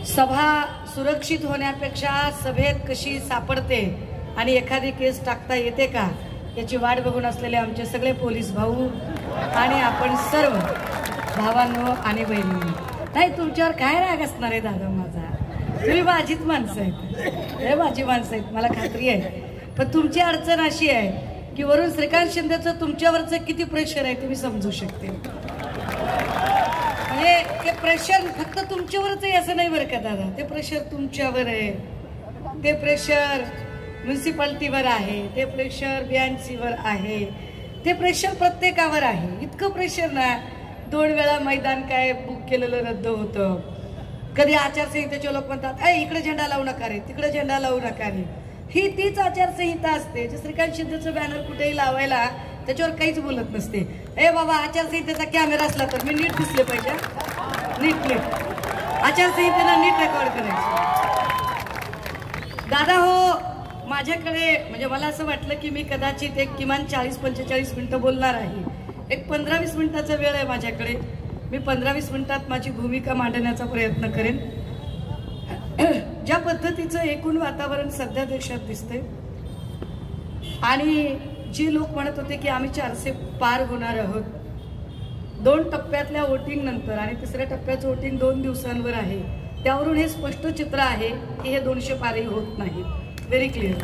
सभा सुरक्षित होण्यापेक्षा सभेत कशी सापडते आणि एखादी केस टाकता येते का याची वाट बघून असलेले आमचे सगळे पोलीस भाऊ आणि आपण सर्व भावांनो आणि बहिणींनो, नाही तुमच्यावर काय राग असणार आहे दादा माझा, तुम्ही माझीच माणसं आहेत, हे माझी माणसं आहेत, मला खात्री आहे. पण तुमची अडचण अशी आहे की वरून श्रीकांत शिंदेचं तुमच्यावरचं किती प्रेशर आहे तुम्ही समजू शकते. म्हणजे ते प्रेशर फक्त तुमच्यावरच आहे असं नाही बरं का दादा, ते प्रेशर तुमच्यावर आहे, ते प्रेशर म्युन्सिपाल्टीवर आहे, ते प्रेशर BNCवर आहे, ते प्रेशर प्रत्येकावर आहे. इतकं प्रेशर ना 2 वेळा मैदान काय बुक केलेलं रद्द होतं. कधी आचारसंहितेचे लोक म्हणतात इकडे झेंडा लावू नका रे, तिकडे झेंडा लावू नका रे. ही तीच आचारसंहिता असते जे श्रीकांत शिंदेचं बॅनर कुठेही लावायला त्याच्यावर काहीच बोलत नसते. बाबा आचारसंहितेचा कॅमेरा असला तर मी नीट दिसले पाहिजे, नीट आचारसंहितेला नीट रेकॉर्ड करायचं. दादा हो, माझ्याकडे म्हणजे मला असं वाटलं की मी कदाचित एक किमान 40-45 मिनिटं बोलणार आहे. एक 15-20 मिनिटाचा वेळ आहे माझ्याकडे. मी 15-20 मिनिटात माझी भूमिका मांडण्याचा प्रयत्न करेन. ज्या पद्धतीचं एकूण वातावरण सध्या देशात दिसतंय आणि जे लोक म्हणत होते की आम्ही 400 पार होणार आहोत, 2 टप्प्यातल्या वोटिंग नंतर आणि 3ऱ्या टप्प्याचं वोटिंग 2 दिवसांवर आहे, त्यावरून हे स्पष्ट चित्र आहे की हे 200 पारही होत नाही. Very clear.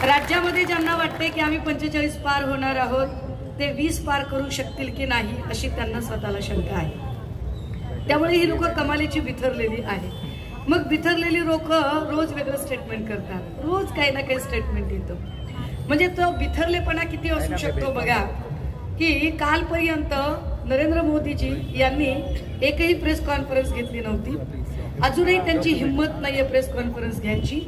राज्यामध्ये ज्यांना वाटते की आम्ही 45 पार होणार आहोत ते 20 पार करू शकतील की नाही अशी त्यांना स्वतःला शंका आहे. त्यामुळे ही लोक कमालीची बिथरलेली आहे. मग बिथरलेली लोक रोज वेगळं स्टेटमेंट करतात, रोज काही ना काही स्टेटमेंट येतं. म्हणजे तो बिथरलेपणा किती असू शकतो बघा की कालपर्यंत नरेंद्र मोदीजी यांनी एकही प्रेस कॉन्फरन्स घेतली नव्हती, अजूनही त्यांची हिंमत नाहीये प्रेस कॉन्फरन्स घ्यायची.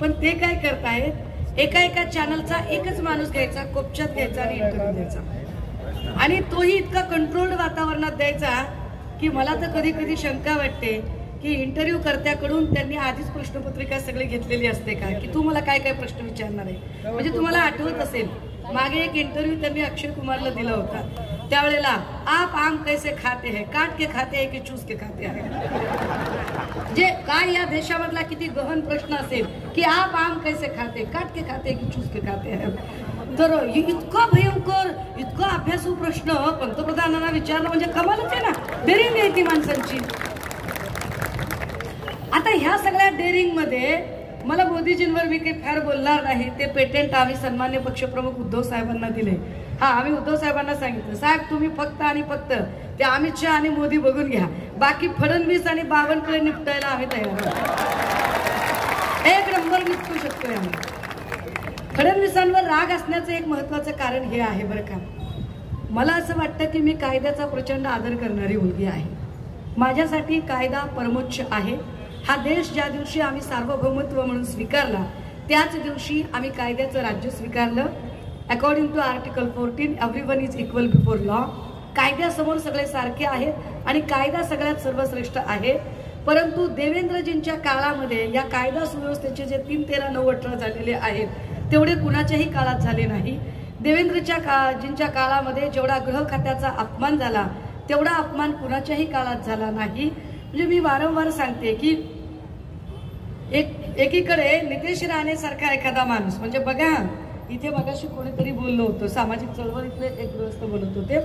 पण ते काय करतायत, एका चॅनलचा एकच माणूस घ्यायचा, कोपच्यात घ्यायचा आणि इंटरव्ह्यू द्यायचा आणि तोही इतका कंट्रोल्ड वातावरणात द्यायचा की मला तर कधी कधी शंका वाटते की इंटरव्ह्यू कर्त्याकडून त्यांनी आधीच प्रश्नपत्रिका सगळी घेतलेली असते का की तू मला काय काय प्रश्न विचारणार आहे. म्हणजे तुम्हाला आठवत असेल मागे एक इंटरव्ह्यू त्यांनी अक्षय कुमारला दिला होता, त्यावेळेला आप आम कैसे खाते हैं, काट के खाते हैं की चूस के खाते हैं. जे काय या देशामधला किती गहन प्रश्न असेल की आप आम कैसे खाते, काट के खाते की चूस के खाते हैं. तर इतका भयंकर इतका अभ्यासू प्रश्न पंतप्रधानांना विचारणं म्हणजे कमालच आहे ना, डेअरिंग आहे ती माणसांची. आता ह्या सगळ्या डेअरिंग मध्ये मला मोदीजींवर मी काही फार बोलणार नाही. ते पेटेंट आम्ही सन्मान्य पक्षप्रमुख उद्धव साहेबांना दिले. आम्ही उद्धव साहेबांना सांगितलं साहेब तुम्ही फक्त आणि फक्त ते अमित शहा आणि मोदी बघून घ्या, बाकी फडणवीस आणि बावनकुळे निपटायला आम्ही तयार आहोत. एक नंबर निपटू शकतोय आम्ही. फडणवीसांवर राग असण्याचं एक महत्वाचं कारण हे आहे बरं का, मला असं वाटतं की मी कायद्याचा प्रचंड आदर करणारी मुलगी आहे. माझ्यासाठी कायदा परमोच्च आहे. हा देश ज्या दिवशी आम्ही सार्वभौमत्व म्हणून स्वीकारला त्याच दिवशी आम्ही कायद्याचं राज्य स्वीकारलं. According to article 14 everyone is equal before law. कायद्यासमोर सगळे सारखे आहेत आणि कायदा सगळ्यात सर्वश्रेष्ठ आहे. परंतु देवेंद्रजींच्या काळामध्ये या कायदा सुव्यवस्थेचे जे 3-13-9-18 झालेले आहेत तेवढे कुणाच्याही काळात झाले नाही. देवेंद्रजींच्या काळामध्ये जेवढा गृह खात्याचा अपमान झाला तेवढा अपमान कुणाच्याही काळात झाला नाही. म्हणजे मी वारंवार सांगते की एकीकडे नितेश राणे सारखा एखादा माणूस, म्हणजे बघा इथे मगाशी कोणीतरी बोललो होतं, सामाजिक चळवळीतले एक गृहस्थ बोलत होते,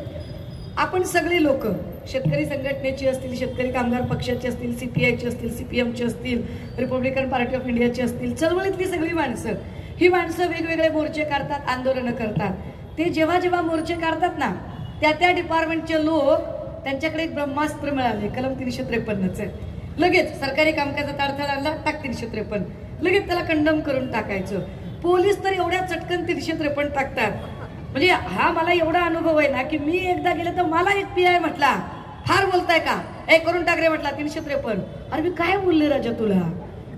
आपण सगळी लोक शेतकरी संघटनेची असतील, शेतकरी कामगार पक्षाची असतील, CPIची असतील, CPMची असतील, रिपब्लिकन पार्टी ऑफ इंडियाची असतील, चळवळीतली सगळी माणसं, ही माणसं वेगवेगळे मोर्चे काढतात, आंदोलनं करतात. ते जेव्हा जेव्हा मोर्चे काढतात ना त्या डिपार्टमेंटचे लोक त्यांच्याकडे एक ब्रह्मास्त्र मिळाले, कलम 353चं. लगेच सरकारी कामकाजात अडथळा आणला, टाक 353, लगेच त्याला कंडम करून टाकायचं. पोलीस तर एवढ्या चटकन 353 टाकतात. म्हणजे हा मला एवढा अनुभव आहे ना की मी एकदा गेले तर मला एक PI म्हटला फार बोलताय का, करून टाक रे म्हटला 353. अरे मी काय बोलले राजा तुला,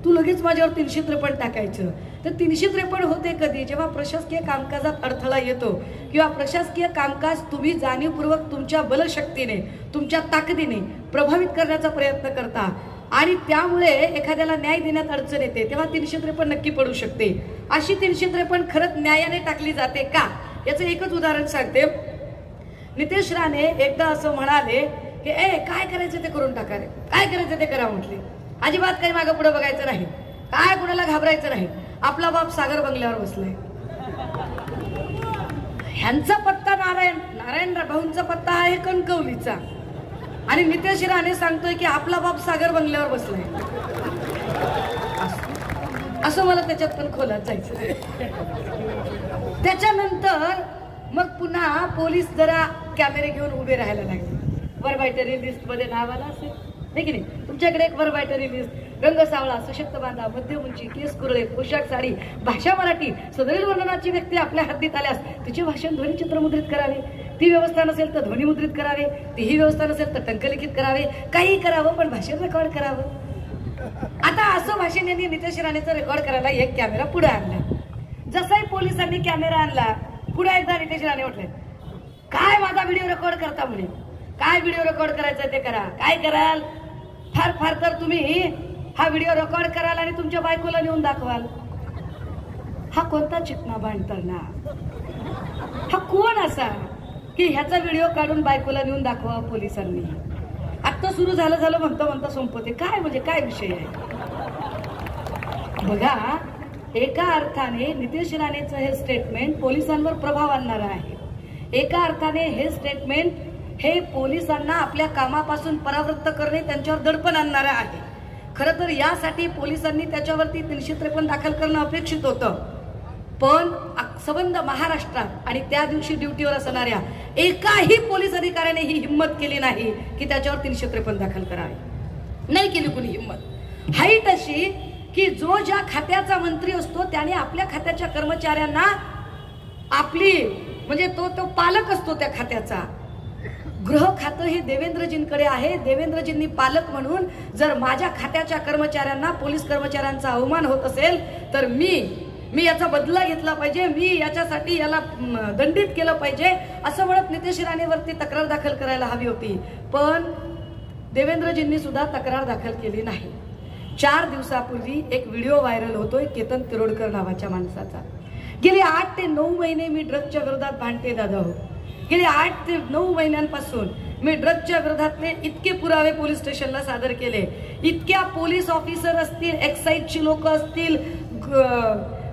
तू लगेच माझ्यावर 353 टाकायचं. तर 353 होते कधी, जेव्हा प्रशासकीय कामकाजात अडथळा येतो किंवा प्रशासकीय कामकाज तुम्ही जाणीवपूर्वक तुमच्या बलशक्तीने तुमच्या ताकदीने प्रभावित करण्याचा प्रयत्न करता आणि त्यामुळे एखाद्याला न्याय देण्यात अडचण येते, तेव्हा 353 नक्की पडू शकते. अशी 353 खरंच न्यायाने टाकली जाते का याचं एकच उदाहरण सांगते. नितेश राणे एकदा असं म्हणाले की काय करायचं ते करून टाका रे, काय करायचं ते करा म्हटले. अजिबात काही मागं पुढे बघायचं नाही, काय कुणाला घाबरायचं नाही. आपला बाप सागर बंगल्यावर बसलाय. ह्यांचा पत्ता नारायण भाऊंचा पत्ता आहे कणकवलीचा, आणि नितेश राणे सांगतोय की आपला बाप सागर बंगल्यावर बसलाय. असं मला त्याच्यात पण खोलात जायचं. त्याच्यानंतर मग पुन्हा पोलीस जरा कॅमेरे घेऊन उभे राहायला लागले. वरबायटरी लिस्ट मध्ये नाव आलं असेल हे की नाही, तुमच्याकडे एक वरबायटरी लिस्ट. रंग सावळा, सशक्त बांधा, मध्य उंची, केस कुरळे, पोशाख साडी, भाषा मराठी, सदरील वर्णनाची व्यक्ती आपल्या हद्दीत आल्यास तिचे भाषण ध्वनिचित्र मुद्रित करावे. ती व्यवस्था नसेल तर ध्वनी मुद्रित करावे. तीही व्यवस्था नसेल तर टंकलिखित करावे. काही करावं पण भाषण रेकॉर्ड करावं. आता असं भाषण यांनी नितेश राणेचं रेकॉर्ड करायला एक कॅमेरा पुढे आणला. जसाही पोलिसांनी कॅमेरा आणला, पुढे एकदा नितेश राणे म्हटले, काय माझा व्हिडिओ रेकॉर्ड करता म्हणे, काय व्हिडिओ रेकॉर्ड करायचा ते करा, काय कराल, फार फार तर तुम्ही हा व्हिडिओ रेकॉर्ड कराल आणि तुमच्या बायकोला नेऊन दाखवाल. हा कोणता चिकना बांधताना, हा कोण असा की ह्याचा व्हिडिओ काढून बायकोला नेऊन दाखवा पोलिसांनी. आता सुरू झालं म्हणता संपते. काय म्हणजे काय विषय आहे बघा. एका अर्थाने नितेश राणेचं हे स्टेटमेंट पोलिसांवर प्रभाव आणणारं आहे. एका अर्थाने हे स्टेटमेंट हे पोलिसांना आपल्या कामापासून परावृत्त करणे, त्यांच्यावर दडपण आणणारं आहे. खरं तर यासाठी पोलिसांनी त्याच्यावरती 353 दाखल करणं अपेक्षित होतं, पण संबंध महाराष्ट्रात आणि त्या दिवशी ड्युटीवर असणाऱ्या एकाही पोलीस अधिकाऱ्याने ही हिंमत केली नाही की त्याच्यावर 353 दाखल करावे. नाही केली कुणी हिंमत. हाईट अशी की जो ज्या खात्याचा मंत्री असतो त्याने आपल्या खात्याच्या कर्मचाऱ्यांना आपली म्हणजे तो पालक असतो त्या खात्याचा. गृह खातं हे देवेंद्रजींकडे आहे. देवेंद्रजींनी पालक म्हणून जर माझ्या खात्याच्या कर्मचाऱ्यांना, पोलीस कर्मचाऱ्यांचा अवमान होत असेल तर मी याचा बदला घेतला पाहिजे, मी याच्यासाठी याला दंडित केलं पाहिजे असं म्हणत नितेश राणेवरती तक्रार दाखल करायला हवी होती. पण देवेंद्रजींनी सुद्धा तक्रार दाखल केली नाही. 4 दिवसापूर्वी एक व्हिडिओ व्हायरल होतोय केतन तिरोडकर नावाच्या माणसाचा. गेली 8 ते 9 महिने मी ड्रग्सच्या विरोधात भांडते दादा हो. गेली 8 ते 9 महिन्यांपासून मी ड्रग्सच्या विरोधातले इतके पुरावे पोलीस स्टेशनला सादर केले. इतक्या पोलीस ऑफिसर असतील, एक्साईजची लोक असतील,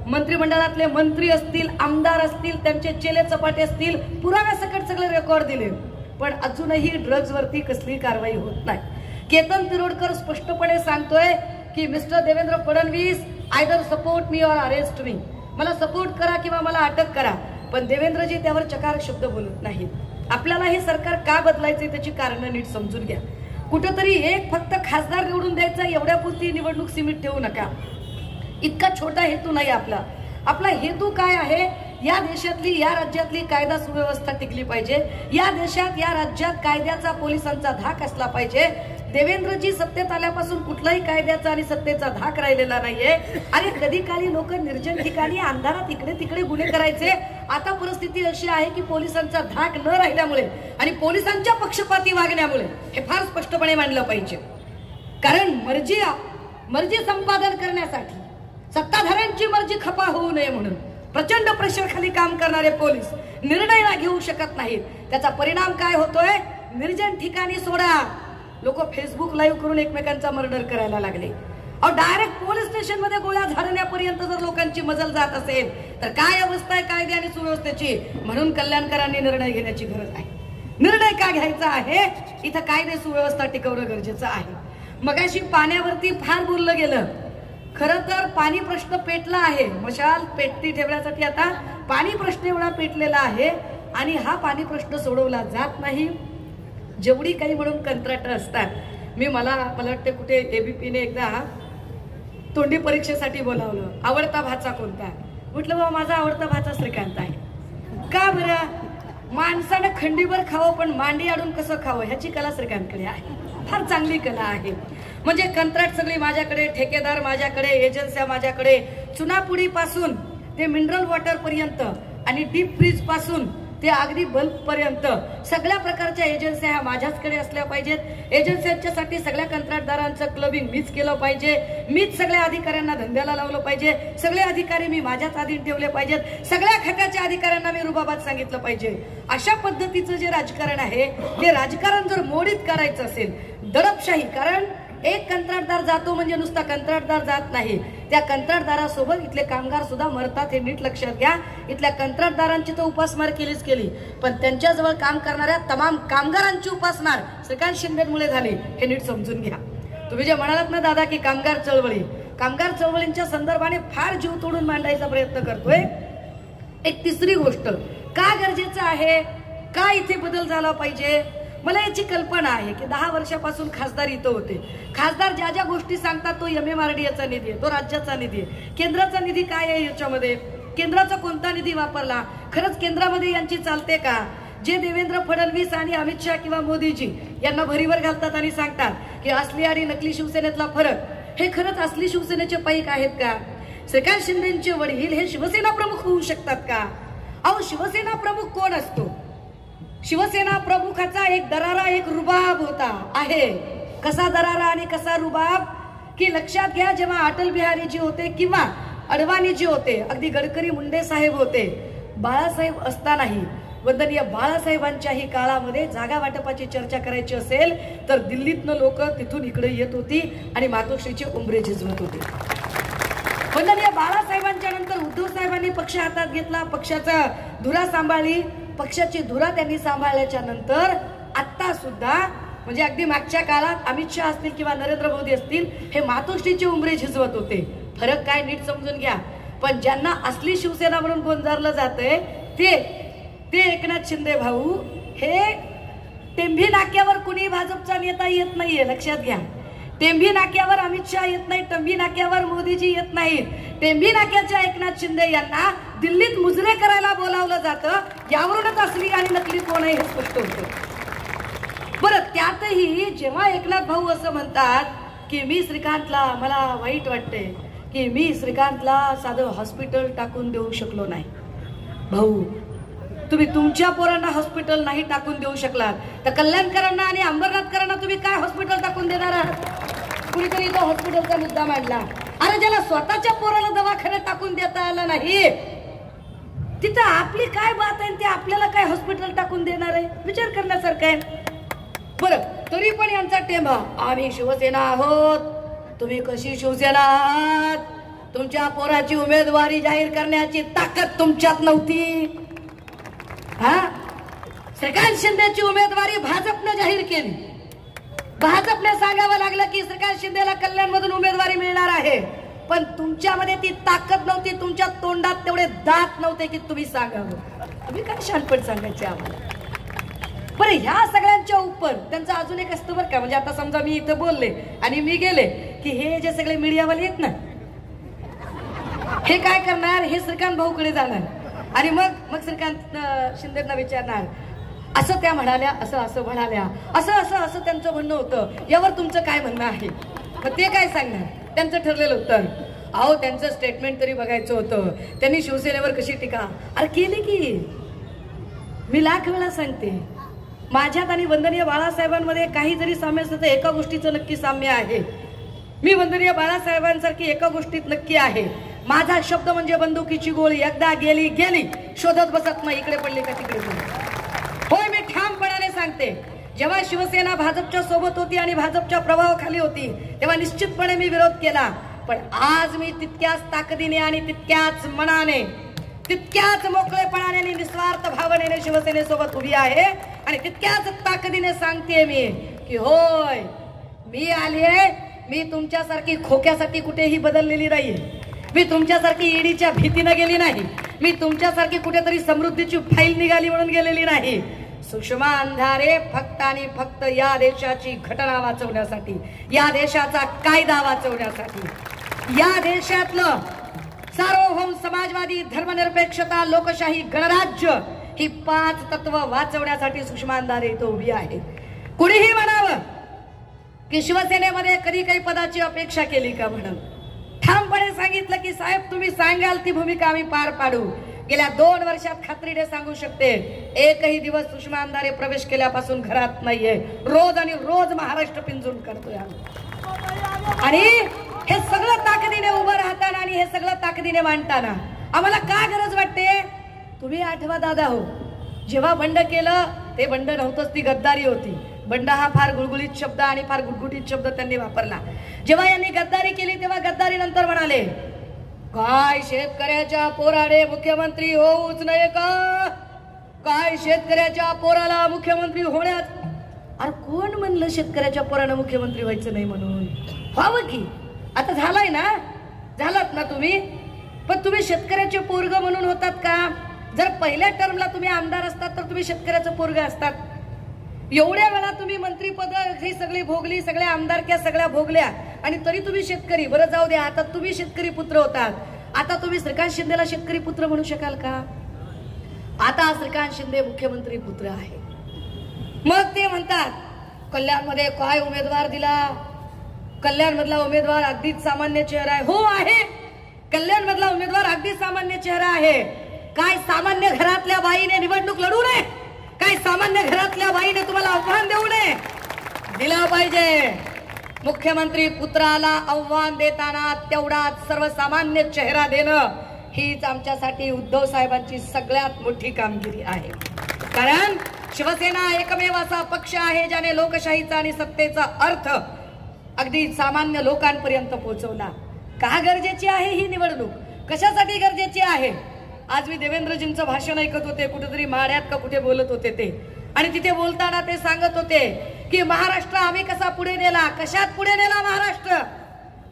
मंत्रिमंडळातले मंत्री असतील, आमदार असतील, त्यांचे चेले चपाटे असतील, पुराव्यासकट सगळे रेकॉर्ड दिले, पण अजूनही ड्रग्ज वरती कसली कारवाई होत नाही. केतन तिरोडकर स्पष्टपणे सांगतोय की mister Devendra Fadnavis, either support me और अरेस्ट मी, मला सपोर्ट करा किंवा मला अटक करा. पण देवेंद्रजी त्यावर चकार शब्द बोलत नाहीत. आपल्याला हे सरकार का बदलायचे त्याची कारणं नीट समजून घ्या. कुठेतरी एक फक्त खासदार निवडून द्यायचा एवढ्यापुरती निवडणूक सीमित ठेवू नका. इतका छोटा हेतू नाही आपला. आपला हेतू काय आहे, या देशातली, या राज्यातली कायदा सुव्यवस्था टिकली पाहिजे. या देशात, या राज्यात कायद्याचा, पोलिसांचा धाक असला पाहिजे. देवेंद्रजी सत्तेत आल्यापासून कुठलाही कायद्याचा आणि सत्तेचा धाक राहिलेला नाहीये. अरे कधी काळी लोक निर्जन ठिकाणी अंधारात इकडे तिकडे गुन्हे करायचे. आता परिस्थिती अशी आहे की पोलिसांचा धाक न राहिल्यामुळे आणि पोलिसांच्या पक्षपाती वागण्यामुळे हे फार स्पष्टपणे मांडलं पाहिजे. कारण मर्जी संपादन करण्यासाठी सत्ताधाऱ्यांची मर्जी खपा होऊ नये म्हणून प्रचंड प्रेशर खाली काम करणारे पोलीस निर्णय घेऊ शकत नाहीत. त्याचा परिणाम काय होतोय, निर्जन ठिकाणी सोडा, लोक फेसबुक लाईव्ह करून एकमेकांचा मर्डर करायला लागले. डायरेक्ट पोलीस स्टेशन मध्ये गोळ्या झाडण्यापर्यंत जर लोकांची मजल जात असेल तर काय अवस्था आहे कायदे आणि सुव्यवस्थेची. म्हणून कल्याणकरांनी निर्णय घेण्याची गरज आहे. निर्णय का घ्यायचा आहे, इथं कायदे सुव्यवस्था टिकवणं गरजेचं आहे. मगाशी पाण्यावरती फार बोललं गेलं. खरं तर पाणी प्रश्न पेटला आहे. मशाल पेटती ठेवण्यासाठी आता पाणी प्रश्न एवढा पेटलेला आहे आणि हा पाणी प्रश्न सोडवला जात नाही. जेवढी काही म्हणून कंत्राट असतात, मला वाटतं कुठे एबीपीने एकदा तोंडी परीक्षेसाठी बोलावलं. आवडता भाचा कोणता, म्हटलं बाबा माझा आवडता भाचा श्रीकांत आहे. का बरं, माणसानं खंडीभर खावं पण मांडी आडून कसं खावं ह्याची कला श्रीकांतकडे आहे. फार चांगली कला आहे. म्हणजे कंत्राट सगळी माझ्याकडे, ठेकेदार माझ्याकडे, एजन्स्या माझ्याकडे, चुनापुडी पासून ते मिनरल वॉटर पर्यंत आणि डीप फ्रीज पासून ते अगदी बल्ब पर्यंत सगळ्या प्रकारच्या एजन्स्या ह्या माझ्याचकडे असल्या पाहिजेत. एजन्स्यांच्यासाठी सगळ्या कंत्राटदारांचं क्लबिंग मीच केलं पाहिजे, मीच सगळ्या अधिकाऱ्यांना धंद्याला लावलं पाहिजे, सगळे अधिकारी मी माझ्याच अधीन ठेवले पाहिजेत, सगळ्या खात्याच्या अधिकाऱ्यांना मी रुबाबात सांगितलं पाहिजे. अशा पद्धतीचं जे राजकारण आहे ते राजकारण जर मोडीत करायचं असेल, दडपशाही, कारण एक कंत्राटदार जातो म्हणजे नुसता कंत्राटदार जात नाही, त्या कंत्राटदारासोबत इथले कामगार सुद्धा मरतात, हे नीट लक्षात घ्या. इथल्या कंत्राटदारांची तर उपासमार केलीच केली, पण त्यांच्याजवळ काम करणाऱ्या तमाम कामगारांची उपासमार श्रीकांत शिंदेमुळे झाली, हे नीट समजून घ्या. तुम्ही जे म्हणालात ना दादा की कामगार चळवळींच्या संदर्भाने फार जीव तोडून मांडायचा प्रयत्न करतोय. एक तिसरी गोष्ट, का गरजेचं आहे, का इथे बदल झाला पाहिजे, मला याची कल्पना आहे की 10 वर्षापासून खासदार इथं होते. खासदार ज्या ज्या गोष्टी सांगतात तो MMRDAचा निधी आहे, तो राज्याचा निधी आहे. केंद्राचा निधी काय आहे याच्यामध्ये, केंद्राचा कोणता निधी वापरला, खरंच केंद्रामध्ये यांची चालते का. जे देवेंद्र फडणवीस आणि अमित शहा किंवा मोदीजी यांना भरीवर घालतात आणि सांगतात की असली आणि नकली शिवसेनेतला फरक, हे खरंच असली शिवसेनेचे पाईक आहेत का. श्रीकांत शिंदेचे वडील हे शिवसेना प्रमुख होऊ शकतात का. अहो शिवसेना प्रमुख कोण असतो, शिवसेना प्रमुखाचा एक दरारा, एक रुबाब होता आहे. कसा दरारा आणि कसा रुबाब की लक्षात घ्या, जेव्हा अटल बिहारीजी होते किंवा अडवाणीजी होते, अगदी गडकरी मुंडे साहेब होते, बाळासाहेब असतानाही, वंदनीय बाळासाहेबांच्याही काळामध्ये जागा वाटपाची चर्चा करायची असेल तर दिल्लीतनं लोक तिथून इकडे येत होती आणि मातोश्रीचे उंबरे झिजवत होते. वंदनीय बाळासाहेबांच्या नंतर उद्धव साहेबांनी पक्ष हातात घेतला, पक्षाचा धुरा सांभाळली, पक्षाची धुरा त्यांनी सांभाळल्याच्या नंतर आता सुद्धा म्हणजे अगदी मागच्या काळात अमित शहा असतील किंवा नरेंद्र मोदी असतील, हे मातोश्रीचे उंबरे झिजवत होते. फरक काय नीट समजून घ्या. पण ज्यांना असली शिवसेना म्हणून गोंजारलं जातंय ते एकनाथ शिंदे भाऊ, हे टेंभी नाक्यावर कुणी भाजपचा नेता येत नाहीये, लक्षात घ्या. टेंभी नाक्यावर अमित शहा येत नाही, टेंभी नाक्यावर मोदीजी येत नाहीत. टेंभी नाक्याच्या एकनाथ शिंदे यांना दिल्लीत मुजरे करायला बोलावलं जातं. यावरूनच असली आणि नकली कोण आहे हे स्पष्ट होतं. बरं, त्यातही जेव्हा एकनाथ भाऊ असं म्हणतात की मी श्रीकांतला, मला वाईट वाटते की मी श्रीकांतला साधं हॉस्पिटल टाकून देऊ शकलो नाही. भाऊ, तुम्ही तुमच्या पोरांना हॉस्पिटल नाही टाकून देऊ शकलात तर कल्याणकरांना आणि अंबरनाथकरांना तुम्ही काय हॉस्पिटल टाकून देणार आहात. कुणीतरी तो हॉस्पिटलचा मुद्दा मांडला. अरे ज्याला स्वतःच्या पोराला दवाखान्यात टाकून देता आला नाही, तिथं आपली काय बात आहे, ते आपल्याला काय हॉस्पिटल टाकून देणार आहे, विचार करण्यासारखं आहे. बरं, तरी पण यांचा टेंभा, आम्ही शिवसेना आहोत. तुम्ही कशी शिवसेना आहात, तुमच्या पोराची उमेदवारी जाहीर करण्याची ताकद तुमच्यात नव्हती. हा, श्रीकांत शिंदेची उमेदवारी भाजपने जाहीर केली. भाजपने सांगावं लागलं की श्रीकांत शिंदेला कल्याणमधून उमेदवारी मिळणार आहे, पण तुमच्यामध्ये ती ताकद नव्हती, तुमच्या तोंडात तेवढे दात नव्हते की तुम्ही सांगावं. तुम्ही काय शहाणपण सांगायचे आम्हाला. बरं, ह्या सगळ्यांच्या उपर त्यांचं अजून एक असतं बरं का. म्हणजे आता समजा मी इथं बोलले आणि मी गेले की हे जे सगळे मीडियावाले आहेत ना, हे काय करणार, हे श्रीकांत भाऊकडे जाणार आणि मग श्रीकांत शिंदेंना विचारणार, असं त्या म्हणाल्या, असं म्हणाल्या, असं त्यांचं म्हणणं होतं, यावर तुमचं काय म्हणणं आहे. मग ते काय सांगणार, त्यांचं ठरलेलं उत्तर, अहो त्यांचं स्टेटमेंट तरी बघायचं होतं, त्यांनी शिवसेनेवर कशी टीका. अरे केली की, मी लाख वेळा सांगते, माझ्यात आणि वंदनीय बाळासाहेबांमध्ये काही जरी साम्य असलं तर एका गोष्टीचं नक्की साम्य आहे. मी वंदनीय बाळासाहेबांसारखी एका गोष्टीत नक्की आहे, माझा शब्द म्हणजे बंदुकीची गोळी, एकदा गेली गेली, शोधत बसत नाही इकडे पडली का तिकडे पडली. होय, मी ठामपणाने सांगते, जेव्हा शिवसेना भाजपच्या सोबत होती आणि भाजपच्या प्रभावाखाली होती तेव्हा निश्चितपणे मी विरोध केला. पण आज मी तितक्याच ताकदीने आणि तितक्याच मनाने, तितक्याच मोकळेपणाने आणि निस्वार्थ भावनेने शिवसेनेसोबत उभी आहे आणि तितक्याच ताकदीने सांगते मी की होय, मी आली आहे. मी तुमच्यासारखी खोक्यासाठी कुठेही बदललेली नाहीये, मी तुमच्यासारखी ईडीच्या भीतीनं गेली नाही, मी तुमच्यासारखी कुठेतरी समृद्धीची फाईल निघाली म्हणून गेलेली नाही. सुषमा अंधारे फक्त आणि फक्त या देशाची घटना वाचवण्यासाठी, या देशाचा कायदा वाचवण्यासाठी, या देशातलं सार्वभौम समाजवादी, धर्मनिरपेक्षता, लोकशाही, गणराज्य ही 5 तत्व वाचवण्यासाठी सुषमा अंधारे इथं उभी आहे. कुणीही म्हणावं की शिवसेनेमध्ये कधी काही पदाची अपेक्षा केली का म्हणून, ठामपणे सांगितलं की साहेब तुम्ही सांगाल ती भूमिका आम्ही पार पाडू. गेल्या 2 वर्षात खात्रीने सांगू शकते, एकही दिवस सुषमा अंधारे प्रवेश केल्यापासून घरात नाहीये. रोज आणि रोज महाराष्ट्र पिंजून करतोय आणि हे सगळं ताकदीने उभं राहताना आणि हे सगळं ताकदीने मांडताना आम्हाला काय गरज वाटते? तुम्ही आठवा दादा हो, जेव्हा बंड केलं ते बंड नव्हतंच, ती गद्दारी होती. बंड हा फार गुळगुळीत शब्द आणि फार गुटगुटीत शब्द त्यांनी वापरला. जेव्हा यांनी गद्दारी केली तेव्हा गद्दारी नंतर म्हणाले, काय शेतकऱ्याच्या पोराने मुख्यमंत्री होऊच नये का? काय शेतकऱ्याच्या पोराला मुख्यमंत्री होण्यात? अरे कोण म्हणलं शेतकऱ्याच्या पोरानं मुख्यमंत्री व्हायचं नाही म्हणून? व्हावं की, आता झालाय ना, झालात ना तुम्ही. पण तुम्ही शेतकऱ्याचे पोरग म्हणून होतात का? जर पहिल्या टर्मला तुम्ही आमदार असतात तर तुम्ही शेतकऱ्याचं पोरग असतात. एवढ्या वेळा तुम्ही मंत्रीपद ही सगळी भोगली, सगळ्या आमदारक्या सगळ्या भोगल्या आणि तरी तुम्ही शेतकरी. बरं जाऊ द्या, आता तुम्ही शेतकरी पुत्र होतात, आता तुम्ही श्रीकांत शिंदेला शेतकरी पुत्र म्हणू शकाल का? आता श्रीकांत शिंदे मुख्यमंत्री पुत्र आहे. मग ते म्हणतात कल्याणमध्ये काय उमेदवार दिला? कल्याण मधला उमेदवार अगदीच सामान्य चेहरा आहे. हो आहे, कल्याण मधला उमेदवार अगदी सामान्य चेहरा आहे. काय सामान्य घरातल्या बाईने निवडणूक लढू नये? काय सामान्य घरातल्या बाईने तुम्हाला आव्हान देऊ नये? दिलं पाहिजे. मुख्यमंत्री पुत्राला आव्हान देताना तेवढाच सर्वसामान्य चेहरा देणं हीच आमच्यासाठी उद्धव साहेबांची सगळ्यात मोठी कामगिरी आहे. कारण शिवसेना एकमेव असा पक्ष आहे ज्याने लोकशाहीचा आणि सत्तेचा अर्थ अगदी सामान्य लोकांपर्यंत पोहोचवला. का गरजेची आहे ही निवडणूक? कशासाठी गरजेची आहे? आज मी देवेंद्रजींचं भाषण ऐकत होते, कुठेतरी माड्यात का कुठे बोलत होते ते, आणि तिथे बोलताना ते सांगत होते की महाराष्ट्र आम्ही कसा पुढे नेला. कशात पुढे नेला महाराष्ट्र?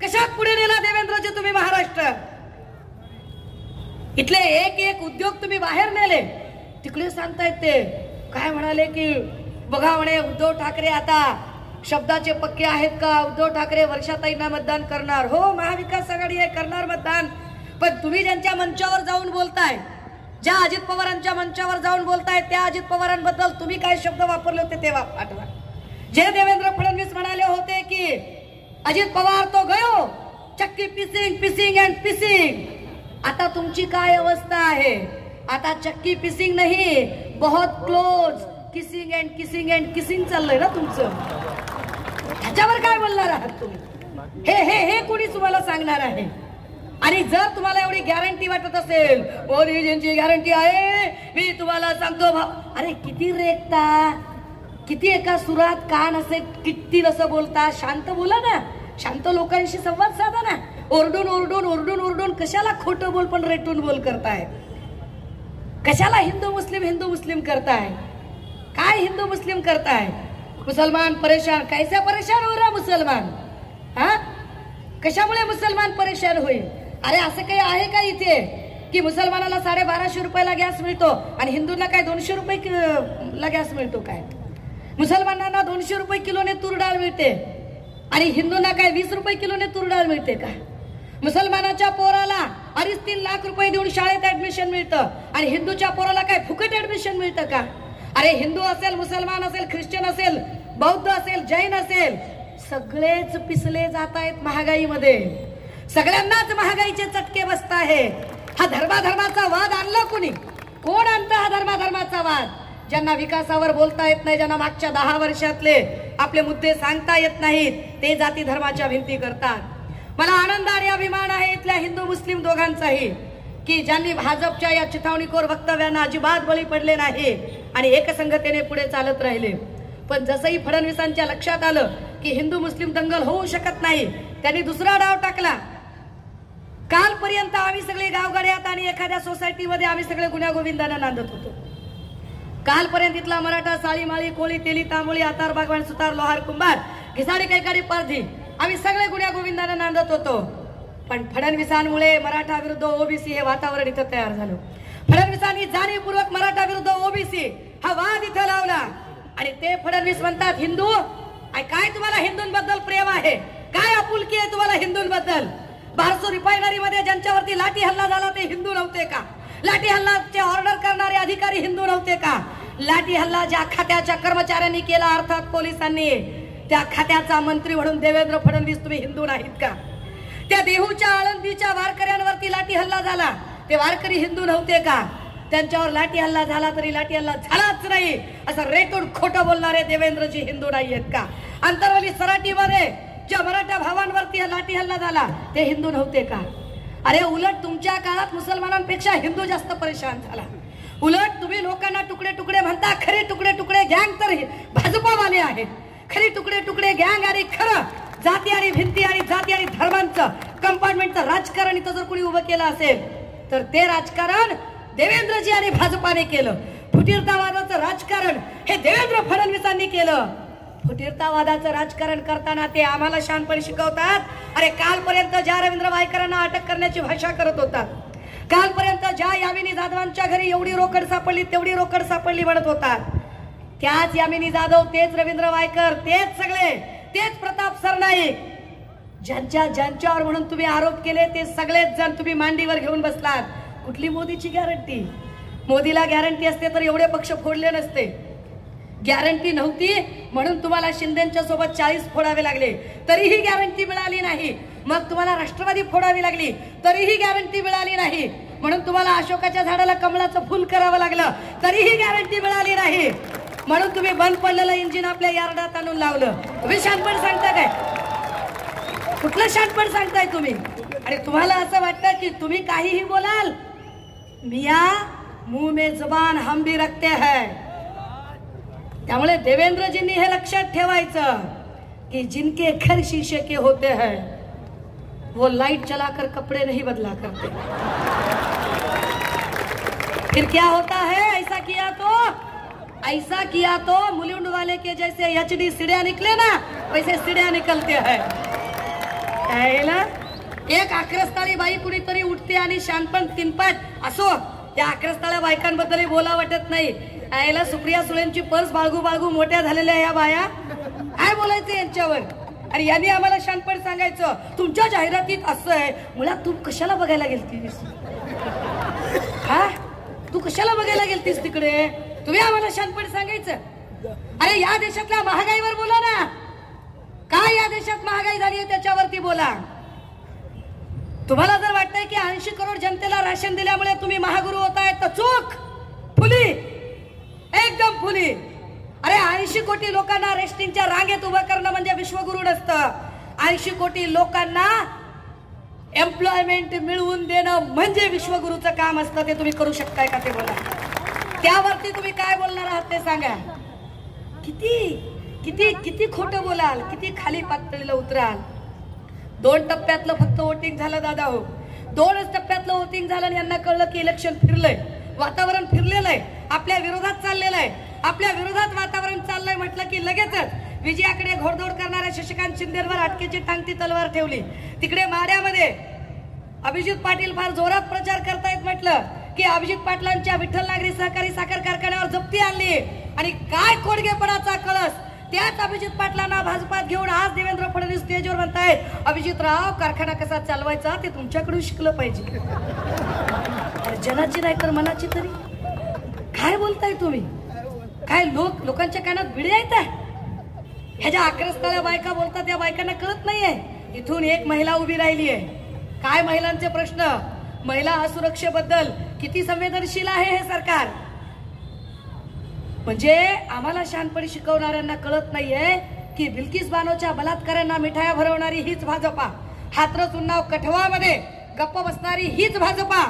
कशात पुढे नेला देवेंद्रजी तुम्ही महाराष्ट्र? इथले एक एक उद्योग तुम्ही बाहेर नेले. तिकडे सांगतायत ते काय म्हणाले की बघा म्हणे उद्धव ठाकरे आता शब्दाचे पक्के आहेत का? उद्धव ठाकरे वर्षाताईंना मतदान करणार. हो, महाविकास आघाडी आहे, करणार मतदान. पण तुम्ही ज्यांच्या मंचावर जाऊन बोलताय, ज्या अजित पवारांच्या मंचावर जाऊन बोलताय, त्या अजित पवारांबद्दल तुम्ही काय शब्द वापरले होते ते आठवा. जे देवेंद्र फडणवीस म्हणाले होते की अजित पवार तो गयो चक्की पिसिंग पिसिंग अँड पिसिंग. आता तुमची काय अवस्था आहे? आता चक्की पिसिंग नाही, बहुत क्लोज किसिंग अँड किसिंग चाललंय ना तुमचं. ह्याच्यावर काय बोलणार आहात तुम्ही? हे कोणी तुम्हाला सांगणार आहे? आणि जर तुम्हाला एवढी गॅरंटी वाटत असेल, मोदीजींची गॅरंटी आहे, मी तुम्हाला सांगतो अरे किती रेखता, किती एका सुरात कान असे किती असं बोलता. शांत बोला ना, शांत लोकांशी संवाद साधा ना. ओरडून ओरडून ओरडून ओरडून कशाला खोटं बोल पण रेटून बोल करताय? कशाला हिंदू मुस्लिम करताय? काय हिंदू मुस्लिम करताय? मुसलमान परेशान, कैसा परेशान हो रहा मुसलमान? हा, कशामुळे मुसलमान परेशान होईल? अरे असं काही आहे का इथे की मुसलमानाला 1250 रुपयाला गॅस मिळतो आणि हिंदूंना काय 200 रुपये गॅस मिळतो? काय मुसलमानांना 200 रुपये किलोने तूर डाळ मिळते आणि हिंदूंना काय 20 रुपये किलोने तूर डाळ मिळते का? मुसलमानाच्या पोराला 2-3 लाख रुपये देऊन शाळेत ऍडमिशन मिळतं आणि हिंदूच्या पोराला काय फुकट ऍडमिशन मिळतं का? अरे हिंदू असेल, मुसलमान असेल, ख्रिश्चन असेल, बौद्ध असेल, जैन असेल, सगळेच पिसले जात आहेत महागाईमध्ये. सगळ्यांनाच महागाईचे चटके बसत आहेत. हा धर्माधर्माचा वाद आणला कोणी? कोण आणतं हा धर्माधर्माचा वाद? ज्यांना विकासावर बोलता येत नाही, ज्यांना मागच्या 10 वर्षातले आपले मुद्दे सांगता येत नाहीत, ते जाती धर्माच्या भिंती करतात. मला आनंद आणि अभिमान आहे इथल्या हिंदू मुस्लिम दोघांचाही की ज्यांनी भाजपच्या या चिथावणीखोर वक्तव्यांना अजिबात बळी पडले नाही आणि एकसंगतेने पुढे चालत राहिले. पण जसंही फडणवीसांच्या लक्षात आलं की हिंदू मुस्लिम दंगल होऊ शकत नाही, त्यांनी दुसरा डाव टाकला. कालपर्यंत आम्ही सगळे गावगाड्यात आणि एखाद्या सोसायटीमध्ये आम्ही सगळे गुण्यागोविंदाने नांदत होतो. कालपर्यंत इथला मराठा, साळी, माळी, कोळी, तेली, तांबोळी, आतार, बागवान, सुतार, लोहार, कुंभार, घिसाडी, कैकाडी, पारधी आम्ही सगळे गुण्यागोविंदाने नांदत होतो. पण फडणवीसांमुळे मराठा विरुद्ध ओबीसी हे वातावरण इथं तयार झालं. फडणवीसांनी जाणीवपूर्वक मराठा विरुद्ध ओबीसी हा वाद इथं लावला आणि ते फडणवीस म्हणतात हिंदू. काय तुम्हाला हिंदूंबद्दल प्रेम आहे? काय आपुलकी आहे तुम्हाला हिंदूंबद्दल? भारसो रिफायनरी मध्ये ज्यांच्यावरती लाठी हल्ला झाला ते हिंदू नव्हते का? लाठी हल्लाचे ऑर्डर करणारे अधिकारी हिंदू नव्हते का? लाठी हल्ला ज्या खात्याच्या कर्मचाऱ्यांनी केला, अर्थात पोलिसांनी, त्या खात्याचा मंत्री म्हणून देवेंद्र फडणवीस तुम्ही हिंदू नाहीत का? त्या देहूच्या, आळंदीच्या वारकऱ्यांवरती लाठी हल्ला झाला ते वारकरी हिंदू नव्हते का? त्यांच्यावर लाठी हल्ला झाला तरी लाठी हल्ला झालाच नाही असं रेटून खोटं बोलणारे देवेंद्रजी हिंदू नाही आहेत का? अंतरवली सराटीमध्ये ज्या मराठा भावांवरती लाठी हल्ला झाला ते हिंदू नव्हते का? अरे उलट तुमच्या काळात मुसलमानांपेक्षा हिंदू जास्त परेशान झाला. उलट तुम्ही लोकांना तुकडे तुकडे म्हणता, खरे तुकडे तुकडे गँग तर भाजपावाले आहेत. खरी तुकडे तुकडे गँग आणि खरं जाती आणि भिंती आणि जाती आणि धर्मांचं कंपार्टमेंटचं राजकारण इथं जर कोणी उभं केलं असेल तर ते राजकारण देवेंद्रजी आणि भाजपाने केलं. फुटीरतावादाचं राजकारण हे देवेंद्र फडणवीसांनी केलं. फुटीरतावादाचं राजकारण करताना ते आम्हाला शहाणपण शिकवतात. अरे कालपर्यंत ज्या रवींद्र वायकरांना अटक करण्याची भाषा करत होतात, कालपर्यंत ज्या यामिनी जाधवांच्या घरी एवढी रोकड सापडली तेवढी रोकड सापडली म्हणत होतात, त्याच यामिनी जाधव, तेच रवींद्र वायकर, तेच सगळे, तेच प्रताप सरनाईक, ज्यांच्यावर म्हणून तुम्ही आरोप केले ते सगळेच जण तुम्ही मांडीवर घेऊन बसलात. कुठली मोदीची गॅरंटी? मोदीला गॅरंटी असते तर एवढे पक्ष फोडले नसते. गॅरंटी नव्हती म्हणून तुम्हाला शिंदेच्या सोबत 40 फोडावे लागले, तरीही गॅरंटी मिळाली नाही. मग तुम्हाला राष्ट्रवादी फोडावी लागली तरीही गॅरंटी मिळाली नाही. म्हणून तुम्हाला अशोकाच्या झाडाला कमळाचं फुल करावं लागलं तरीही गॅरंटी मिळाली नाही. म्हणून तुम्ही बंद पडलेलं इंजिन आपल्या यार्डात आणून लावलं. तुम्ही शहाणपण सांगता काय? कुठलं शहाणपण सांगताय तुम्ही? आणि तुम्हाला असं वाटतं की तुम्ही काहीही बोलाल? मिया मुंह में जुबान हम भी रखते हैं. त्यामुळे देवेंद्रजींनी हे लक्षात ठेवायचं कि जिनके घर शीशे के होते हैं वो लाइट जलाकर कपड़े नहीं बदला करते. फिर क्या होता है? ऐसा किया तो मुलुंड वाले के जैसे HD सीढ़ियां निकले ना, वैसे सीढ़ियां निकलते हैं. एक आक्रस्ताळी बाई कुणीतरी उठते आणि शानपण तीनपाट असो. या आक्रस्ताळ्या बायकांबद्दलही बोला वाटत नाही. आयला सुप्रिया सुळेंची पर्स बाळगू बाळगू मोठ्या झालेल्या या बाया, काय बोलायचं यांच्यावर? आणि यांनी आम्हाला शानपण सांगायचं तुमच्या जाहिरातीत असं आहे. मुळात तू कशाला बघायला गेलतीस? हा, तू कशाला बघायला गेलतीस तिकडे? तुम्ही आम्हाला शानपण सांगायचं? अरे या देशातल्या महागाईवर बोला ना. काय या देशात महागाई झाली आहे त्याच्यावरती बोला. तुम्हाला जर वाटतंय की 80 करोड जनतेला राशन दिल्यामुळे तुम्ही महागुरु होताय तर चूक. फुली, एकदम फुली. अरे 80 कोटी लोकांना रेस्टिंगच्या रांगेत उभं करणं म्हणजे विश्वगुरु नसतं. 80 कोटी लोकांना एम्प्लॉयमेंट मिळवून देणं म्हणजे विश्वगुरुचं काम असतं. ते तुम्ही करू शकताय का ते बोला. त्यावरती तुम्ही काय बोलणार आहात ते सांगा. किती किती किती खोटं बोलाल, किती खाली पातळीला उतराल. 2 टप्प्यातलं फक्त वोटिंग झालं दादा हो. 2च टप्प्यातलं वोटिंग झालं आणि यांना कळलं की इलेक्शन फिरलंय, वातावरण फिरलेलं आहे, आपल्या विरोधात चाललेलं आहे. आपल्या विरोधात वातावरण चाललंय म्हटलं की लगेचच विजयाकडे घोडदौड करणाऱ्या शशिकांत शिंदेवर अटकेची टांगती तलवार ठेवली. तिकडे माड्यामध्ये अभिजित पाटील फार जोरात प्रचार करतायत. म्हटलं की अभिजित पाटलांच्या विठ्ठल नागरी सहकारी साखर कारखान्यावर जप्ती आणली आणि काय कोडगेपणाचा कळस. त्याच अभिजित पाटलांना भाजपात घेऊन आज देवेंद्र फडणवीस स्टेजवर म्हणतायत अभिजितराव कारखाना कसा चालवायचा ते तुमच्याकडून शिकलं पाहिजे. जनाची नाही तर मनाची तरी. काय बोलताय तुम्ही? काय लोकांच्या कानात भिडे आहेत? ह्या ज्या आक्रस्ताळ्या बायका बोलतात त्या बायकांना कळत नाहीये. इथून एक महिला उभी राहिली आहे. काय महिलांचे प्रश्न, महिला असुरक्षेबद्दल किती संवेदनशील आहे हे सरकार. म्हणजे आम्हाला शहाणपणी शिकवणाऱ्यांना कळत नाहीये की बिल्किस बानोच्या बलात्कारांना मिठाया भरवणारी हीच भाजपा, हाथरस उन्नाव कठवामध्ये गप्प बसणारी हीच भाजपा,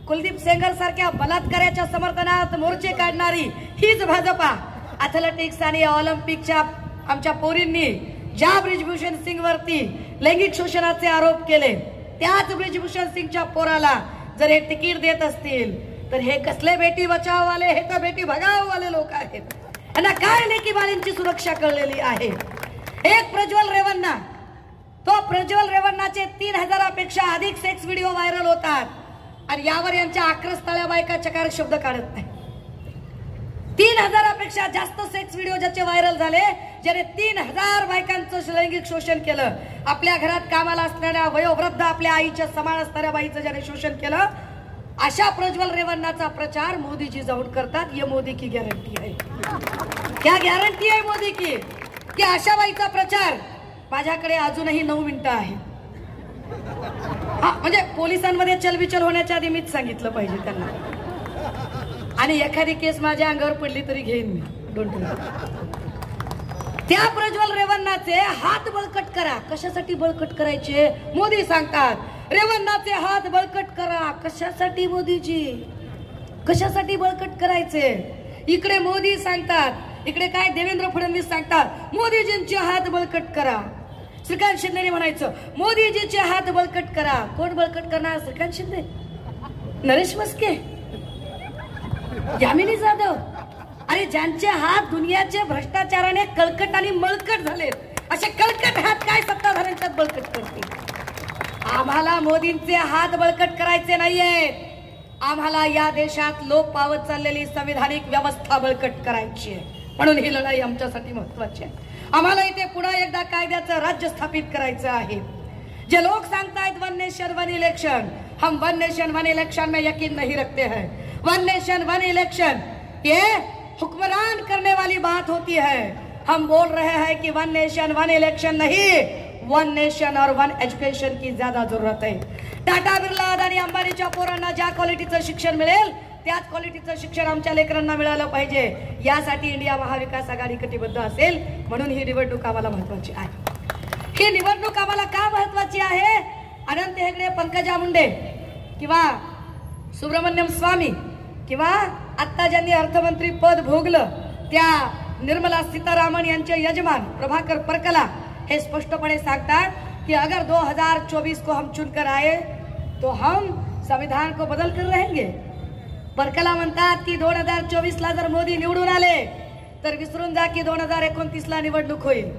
कुलदीप सेंगर सारख्या बलात्काराच्या समर्थनात मोर्चे काढणारी हीच भाजपा. ॲथलेटिक्स आणि ऑलिम्पिकच्या आमच्या पोरींनी ज्या ब्रिजभूषण सिंग वरती लैंगिक शोषणाचे आरोप केले त्याच ब्रिजभूषण सिंगच्या पोराला जर हे तिकीट देत असतील तर हे कसले बेटी बचाव वाले, हे तर बेटी भगाव वाले लोक आहेत. यांना काय लेकी बाळींची सुरक्षा कळलेली आहे. एक प्रज्वल रेवन्ना, तो प्रज्वल रेवन्नाचे 3000पेक्षा अधिक सेक्स व्हिडिओ व्हायरल होतात आणि यावर यांच्या आक्रस्ताळ्या बायका चकार शब्द काढत नाही. 3000पेक्षा जास्त सेक्स व्हिडिओ ज्याचे व्हायरल झाले, ज्याने 3000 बायकांचं लैंगिक शोषण केलं. आपल्या घरात कामाला असणाऱ्या वयोवृद्ध आपल्या आईच्या समान असणाऱ्या बाईचं ज्याने शोषण केलं, अशा प्रज्वल रेवन्नाचा प्रचार मोदीजी जाऊन करतात. ये मोदी की गॅरंटी आहे. क्या गॅरंटी आहे मोदी की अशा बाईचा प्रचार. माझ्याकडे अजूनही 9 मिनिटं आहे. म्हणजे पोलिसांमध्ये चलबिचल होण्याच्या आधी मीच सांगितलं पाहिजे त्यांना. आणि एखादी केस माझ्या अंगावर पडली तरी घेईन मी, डोंट वरी. त्या प्रज्वल रेवन्नाचे हात बळकट करा. कशासाठी बळकट करायचे? मोदी सांगतात रेवन्नाचे हात बळकट करा. कशासाठी मोदीजी? कशासाठी बळकट करायचे? इकडे मोदी सांगतात, इकडे काय देवेंद्र फडणवीस सांगतात मोदीजींचे हात बळकट करा. श्रीकांत शिंदे म्हणायचं मोदीजीचे हात बळकट करा. कोण बळकट करणार? श्रीकांत शिंदे, नरेश मस्के, यामिनी जाधव. अरे ज्यांचे हात दुनियाचे भ्रष्टाचाराने कळकट आणि मळकट झालेत, असे कळकट हात काय सत्ताधाऱ्यांच्यात बळकट करतील? आम्हाला मोदींचे हात बळकट करायचे नाहीयेत. आम्हाला या देशात लोप पावत चाललेली संविधानिक व्यवस्था बळकट करायची आहे. म्हणून ही लढाई आमच्यासाठी महत्वाची आहे. आम्हाला इथे पुन्हा एकदा कायद्याचं राज्य स्थापित करायचं आहे. जे लोक सांगतायत वन नेशन वन इलेक्शन, हम वन नेशन वन इलेक्शन में यकीन नहीं रखते हैं. वन नेशन वन इलेक्शन ये हुक्मरान करने वाली बात होती है. हम बोल रहे हैं कि वन नेशन वन इलेक्शन नहीं, वन नेशन और वन एज्युकेशन की ज्यादा जरूरत आहे. टाटा बिर्ला आणि अंबानीच्या पोरांना ज्या क्वालिटीचं शिक्षण मिळेल त्याच क्वालिटीचं शिक्षण आमच्या लेकरांना मिळालं पाहिजे. यासाठी इंडिया महाविकास आघाडी कटिबद्ध असेल. म्हणून ही निवडणूक आम्हाला महत्वाची आहे. ही निवडणूक आम्हाला का महत्वाची आहे? अनंत हेगडे, पंकजा मुंडे किंवा सुब्रमण्यम स्वामी किंवा आता ज्यांनी अर्थमंत्री पद भोगलं त्या निर्मला सीतारामन यांचे यजमान प्रभाकर परकला हे स्पष्टपणे सांगतात कि अगर 2024 को हम चुनकर आए तो हम संविधान को बदल कर रहेंगे. परकला म्हणतात की 2024 ला जर मोदी निवडून आले तर विसरून जा की 2029 ला निवडणूक होईल.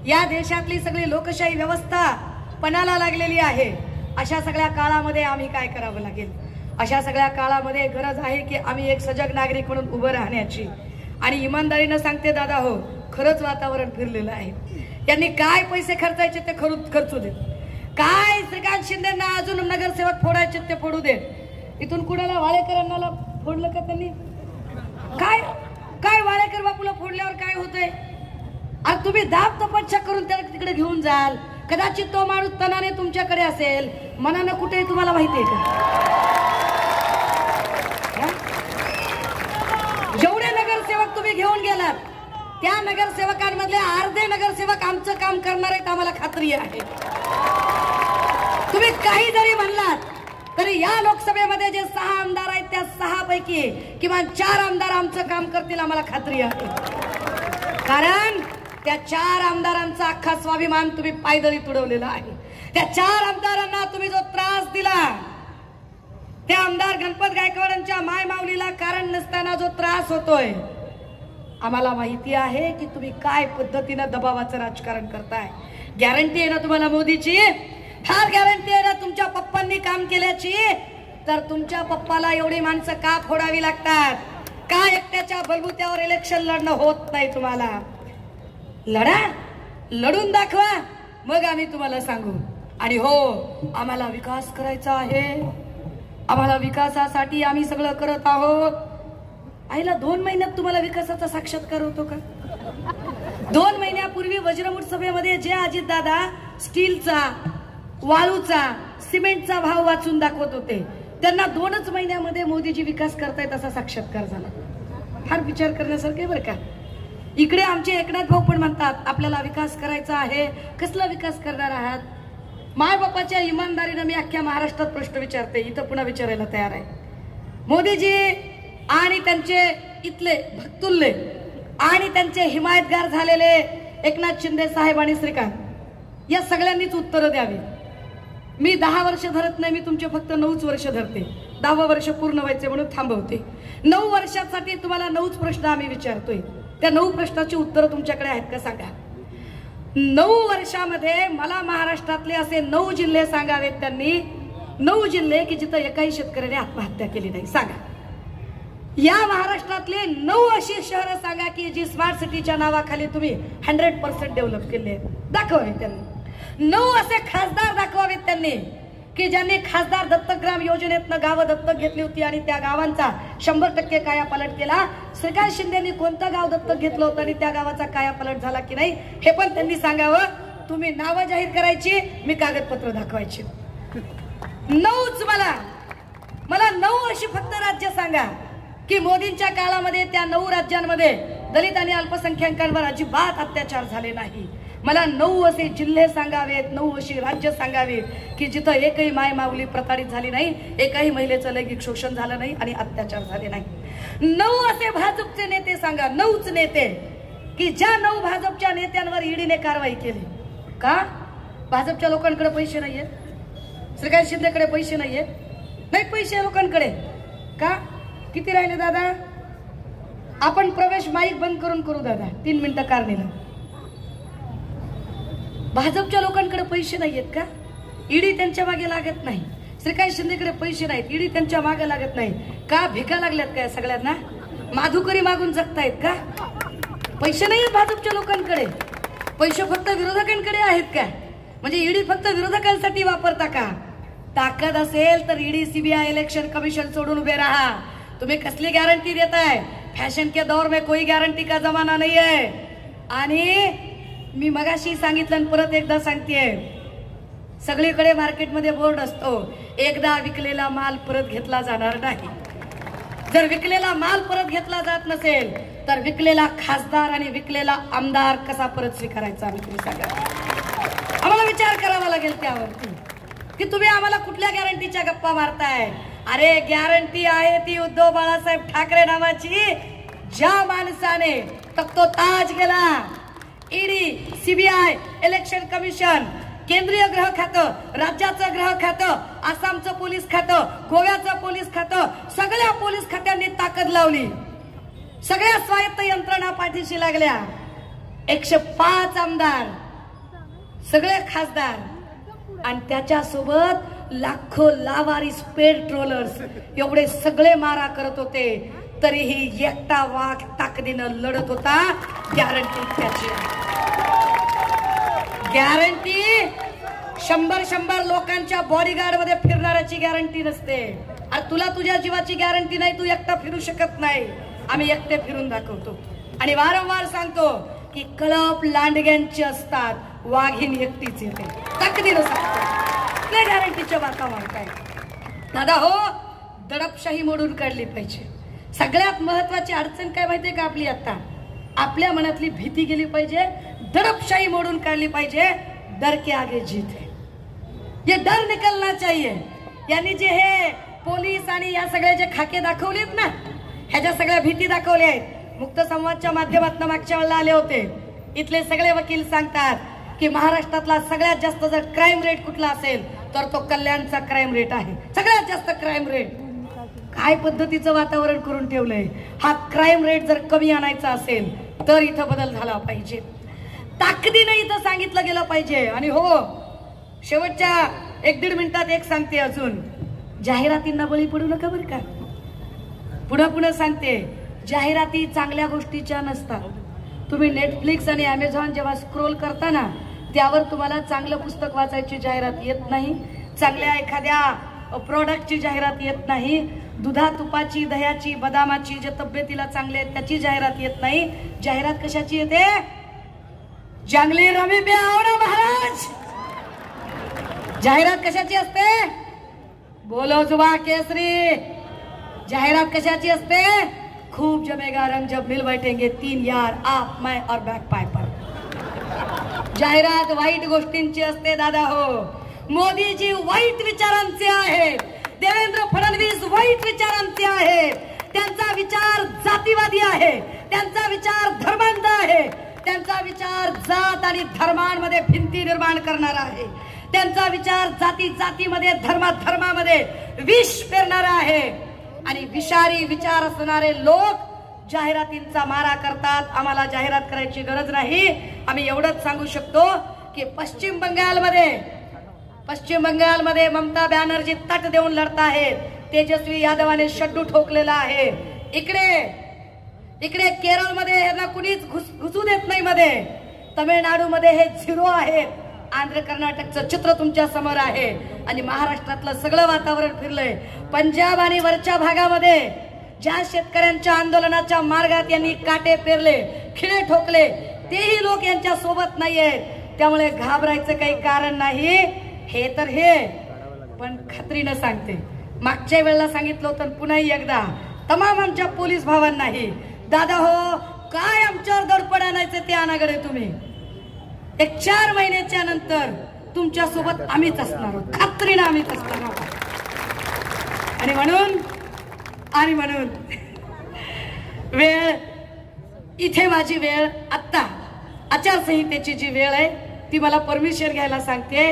या देशातली सगळी लोकशाही व्यवस्था पणाला लागलेली आहे. अशा सगळ्या काळामध्ये आम्ही काय करावं लागेल? अशा सगळ्या काळामध्ये गरज आहे की आम्ही एक सजग नागरिक म्हणून उभं राहण्याची. आणि इमानदारीनं सांगते दादा, हो खरंच वातावरण फिरलेलं आहे. यांनी काय पैसे खर्चायचे ते खर्चू देत. काय श्रीकांत शिंदेना अजून नगरसेवक फोडायचे ते फोडू देत. इथून कुणाला वाळेकरांना फोडलं का त्यांनी? काय काय वाळेकर बापूला फोडल्यावर काय होतंय? अरे तुम्ही दाब तपस्या करून त्याला तिकडे घेऊन जाल. कदाचित तो माणूस तनाने तुमच्याकडे असेल, मनानं कुठे तुम्हाला माहिती आहे का? जेवढे नगरसेवक तुम्ही घेऊन गेलात त्या नगरसेवकांमधले अर्धे नगरसेवक आमचं काम करणार आहेत, आम्हाला खात्री आहे. तुम्ही काही जरी म्हणलात तरी या लोकसभेमध्ये जे 6 आमदार आहेत त्या 6 पैकी किमान 4 आमदार आमचं काम करतील, आम्हाला खात्री आहे. कारण त्या 4 आमदारांचा अख्खा स्वाभिमान तुम्ही पायदळी तुडवलेला आहे. त्या 4 आमदारांना तुम्ही जो त्रास दिला, त्या आमदार गणपत गायकवाडांच्या माय माऊलीला कारण नसताना जो त्रास होतोय, आम्हाला माहिती आहे की तुम्ही काय पद्धतीने दबावाचं राजकारण करताय. गॅरंटी आहे ना तुम्हाला मोदीची? फार गॅरंटी आहे ना तुमच्या पप्पांनी काम केल्याची? तर तुमच्या पप्पाला एवढी माणसं का फोडावी लागतात? का एकट्याच्या बलबुत्यावर इलेक्शन लढणं होत नाही तुम्हाला? लढा, लढून दाखवा, मग आम्ही तुम्हाला सांगू. आणि हो, आम्हाला विकास करायचा आहे. आम्हाला विकासासाठी आम्ही सगळं करत आहोत. आईला 2 महिन्यात तुम्हाला विकासाचा साक्षात्कार होतो का? 2 महिन्यापूर्वी वज्रमुठ सभेमध्ये जे अजितदादा स्टीलचा, वाळूचा, सिमेंटचा भाव वाचून दाखवत होते, त्यांना 2च महिन्यामध्ये मोदीजी विकास करतायत असा साक्षात्कार झाला. फार विचार करण्यासारखे बरं का. इकडे आमचे एकनाथ भाऊ पण म्हणतात आपल्याला विकास करायचा आहे. कसला विकास करणार आहात? माय बापाच्या इमानदारीने मी अख्ख्या महाराष्ट्रात प्रश्न विचारते, इथं पुन्हा विचारायला तयार आहे. मोदीजी आणि त्यांचे इथले भक्तुल्ले आणि त्यांचे हिमायतगार झालेले एकनाथ शिंदे साहेब आणि श्रीकांत या सगळ्यांनीच उत्तर द्यावी. मी 10 वर्ष धरत नाही, मी तुमचे फक्त 9च वर्ष धरते. 10वं वर्ष पूर्ण व्हायचे म्हणून थांबवते. 9 वर्षासाठी तुम्हाला 9च प्रश्न आम्ही विचारतोय. त्या 9 प्रश्नाची उत्तरं तुमच्याकडे आहेत का सांगा. 9 वर्षामध्ये मला महाराष्ट्रातले असे 9 जिल्हे सांगावेत त्यांनी. 9 जिल्हे की जिथं एकाही शेतकऱ्याने आत्महत्या केली नाही. सांगा. या महाराष्ट्रातले 9 अशी शहरं सांगा की जी स्मार्ट सिटीच्या नावाखाली तुम्ही 100% डेव्हलप केले. दाखवावे त्यांनी. 9 असे खासदार दाखवावेत त्यांनी की ज्यांनी खासदार दत्तग्राम योजनेतनं गावं दत्तक घेतली होती आणि त्या गावांचा 100% कायापालट केला. श्रीकांत शिंदेनी कोणतं गाव दत्तक घेतलं होतं आणि त्या गावाचा कायापालट झाला की नाही हे पण त्यांनी सांगावं. तुम्ही नावं जाहीर करायची, मी कागदपत्र दाखवायची. 9च मला 9 अशी फक्त राज्य सांगा की मोदींच्या काळामध्ये त्या 9 राज्यांमध्ये दलित आणि अल्पसंख्याकांवर अजिबात अत्याचार झाले नाही. मला 9 असे जिल्हे सांगावेत, 9 अशी राज्य सांगावेत की जिथं एकही माय माऊली प्रताडित झाली नाही, एकही महिलेचं लैंगिक शोषण झालं नाही आणि अत्याचार झाले नाही. 9 असे भाजपचे नेते सांगा, 9च नेते की ज्या 9 भाजपच्या नेत्यांवर ईडीने कारवाई केली. का? भाजपच्या लोकांकडे पैसे नाहीयेत, श्रीकांत शिंदेकडे पैसे नाहीयेत, नाही पैसे लोकांकडे. का? किती राहिले दादा? आपण प्रवेश माईक बंद करून करू दादा, 3 मिनिटं कारणीला. भाजपच्या लोकांकडे पैसे नाहीयेत का? ईडी त्यांच्या मागे लागत नाही. श्रीकांत शिंदेकडे पैसे नाहीत, ईडी त्यांच्या मागे लागत नाही का? भिका लागल्यात काय सगळ्यांना? माधुकरी मागून जगतायत का? पैसे नाहीयेत भाजपच्या लोकांकडे, पैसे फक्त विरोधकांकडे आहेत का? म्हणजे ईडी फक्त विरोधकांसाठी वापरता का? ताकद असेल तर ईडी, सीबीआय, इलेक्शन कमिशन सोडून उभे राहा. तुम्ही कसली गॅरंटी देताय? फॅशन के दौर में कोई गॅरंटी का जमाना नाही आहे. आणि मी मगाशी सांगितलं आणि परत एकदा सांगतेय, सगळीकडे मार्केटमध्ये बोर्ड असतो, एकदा विकलेला माल परत घेतला जाणार नाही. जर विकलेला माल परत घेतला जात नसेल तर विकलेला खासदार आणि विकलेला आमदार कसा परत स्वीकारायचा आम्ही तुम्ही सांगा. आम्हाला विचार करावा लागेल त्यावरती की तुम्ही आम्हाला कुठल्या गॅरंटीच्या गप्पा मारताय. अरे गॅरंटी आहे ती उद्धव बाळासाहेब ठाकरे नावाची, ज्या माणसाने तो ताज गेला. ईडी, सीबीआय, इलेक्शन कमिशन, केंद्रीय गृह खातं, राज्याचं गृह खातं, आसामचं पोलीस खातं, गोव्याचं पोलीस खातं, सगळ्या पोलीस खात्यांनी ताकद लावली. सगळ्या स्वायत्त यंत्रणा पाठीशी लागल्या. 105 आमदार, सगळे खासदार आणि त्याच्यासोबत लाखो लावारिस पेट्रोलर्स, एवढे सगळे मारा करत होते. तरीही एकटा वाघ ताकदीनं लढत होता. गॅरंटी त्याची, गॅरंटी 100 लोकांच्या बॉडीगार्ड मध्ये फिरणाऱ्याची गॅरंटी नसते. अरे तुला तुझ्या जीवाची गॅरंटी नाही, तू एकटा फिरू शकत नाही. आम्ही एकटे फिरून दाखवतो आणि वारंवार सांगतो की कळप लांडग्यांची असतात, वाघीण एकटीच येते. ताकदीनं सांगतो, त्या गॅरंटीच्या बाता मारताय दादा. हो, दडपशाही मोडून काढली पाहिजे. सगळ्यात महत्वाची अडचण काय माहितीये का आपली? आता आपल्या मनातली भीती गेली पाहिजे, दडपशाही मोडून काढली पाहिजे. डर के आगे जीत है, ये डर निकलना चाहिए. यांनी जे हे पोलीस आणि या सगळे जे खाके दाखवलेत ना, ह्याच्या सगळ्या भीती दाखवल्या आहेत. मुक्त संवादच्या माध्यमातून मागच्या वेळेला आले होते. इथले सगळे वकील सांगतात की महाराष्ट्रातला सगळ्यात जास्त जर क्राईम रेट कुठला असेल तर तो कल्याणचा क्राईम रेट आहे. सगळ्यात जास्त क्राईम रेट. काय पद्धतीचं वातावरण करून ठेवलंय. हा क्राईम रेट जर कमी आणायचा असेल तर इथं बदल झाला पाहिजे. ताकदीने इथं सांगितलं गेलं पाहिजे. आणि हो, शेवटच्या 1-1.5 मिनिटात एक सांगते अजून, जाहिरातींना बळी पडू नका बरं का. पुढे सांगते, जाहिराती चांगल्या गोष्टीच्या नसतात. तुम्ही नेटफ्लिक्स आणि अमेझॉन जेव्हा स्क्रोल करता ना, त्यावर तुम्हाला चांगलं पुस्तक वाचायची जाहिरात येत नाही, चांगल्या एखाद्या प्रोडक्टची जाहिरात येत नाही, दुधा तुपाची, दह्याची, बदामाची, जे तब्येतीला चांगले आहेत त्याची जाहिरात येत नाही. जाहिरात कशाची येते? जंगली रमी पे आओ ना महाराज. जाहिरात कशाची असते? बोलो जुबा केसरी. जाहिरात कशाची असते? खूब जमेगा रंग जब मिल बैठेंगे 3 यार, आप, मैं और बैक पाइपर. जाहिरात वाईट गोष्टींची असते दादा. हो, मोदीजी वाईट विचारांचे आहेत, देवेंद्र फडणवीस वाईट विचारांचे आहेत. त्यांचा विचार जातीवादी आहे, त्यांचा विचार धर्मांध आहे, त्यांचा विचार जात आणि धर्मांमध्ये भिंती निर्माण करणारा आहे, त्यांचा विचार जातीमध्ये, धर्मामध्ये विष पेरणारा आहे. आणि विषारी विचार असणारे लोक जाहिरातींचा मारा करतात. आम्हाला जाहिरात करायची गरज नाही. आम्ही एवढंच सांगू शकतो की पश्चिम बंगालमध्ये ममता बॅनर्जी तट देऊन लढत आहेत. तेजस्वी यादवाने शड्डू ठोकलेला आहे. इकडे केरळमध्ये ह्यांना कुणीच घुसू देत नाही. मध्ये तमिळनाडूमध्ये हे 0 आहेत. आंध्र कर्नाटकचं चित्र तुमच्या समोर आहे. आणि महाराष्ट्रातलं सगळं वातावरण फिरलंय. पंजाब आणि वरच्या भागामध्ये ज्या शेतकऱ्यांच्या आंदोलनाच्या मार्गात यांनी काटे पेरले, खिळे ठोकले, तेही लोक यांच्या सोबत नाहीयेत. त्यामुळे घाबरायचं काही कारण नाही. हे पण खात्रीनं सांगते, मागच्या वेळेला सांगितलं होतं पुन्हा एकदा तमाम आमच्या पोलीस भावांनाही, दादा हो काय आमच्यावर दडपण आणायचं ते आणाकडे तुम्ही, एक 4 महिन्याच्या नंतर तुमच्या सोबत आम्हीच असणार आहोत, खात्रीनं आम्हीच असणार आहोत. आणि म्हणून वेळ इथे माझी वेळ, आत्ता आचारसंहितेची जी वेळ आहे ती मला परमिशन घ्यायला सांगते.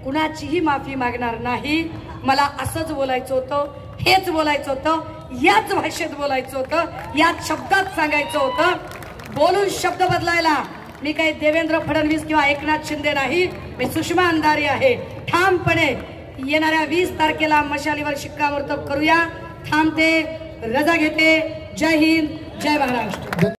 कुणाचीही माफी मागणार नाही. मला असंच बोलायचं होतं, हेच बोलायचं होतं, याच भाषेत बोलायचं होतं, याच शब्दात सांगायचं होतं. बोलून शब्द बदलायला मी काही देवेंद्र फडणवीस किंवा एकनाथ शिंदे नाही, मी सुषमा अंधारी आहे. ठामपणे येणाऱ्या 20 तारखेला मशालीवर शिक्कामोर्तब करूया. थांबते, रजा घेते. जय हिंद, जय महाराष्ट्र.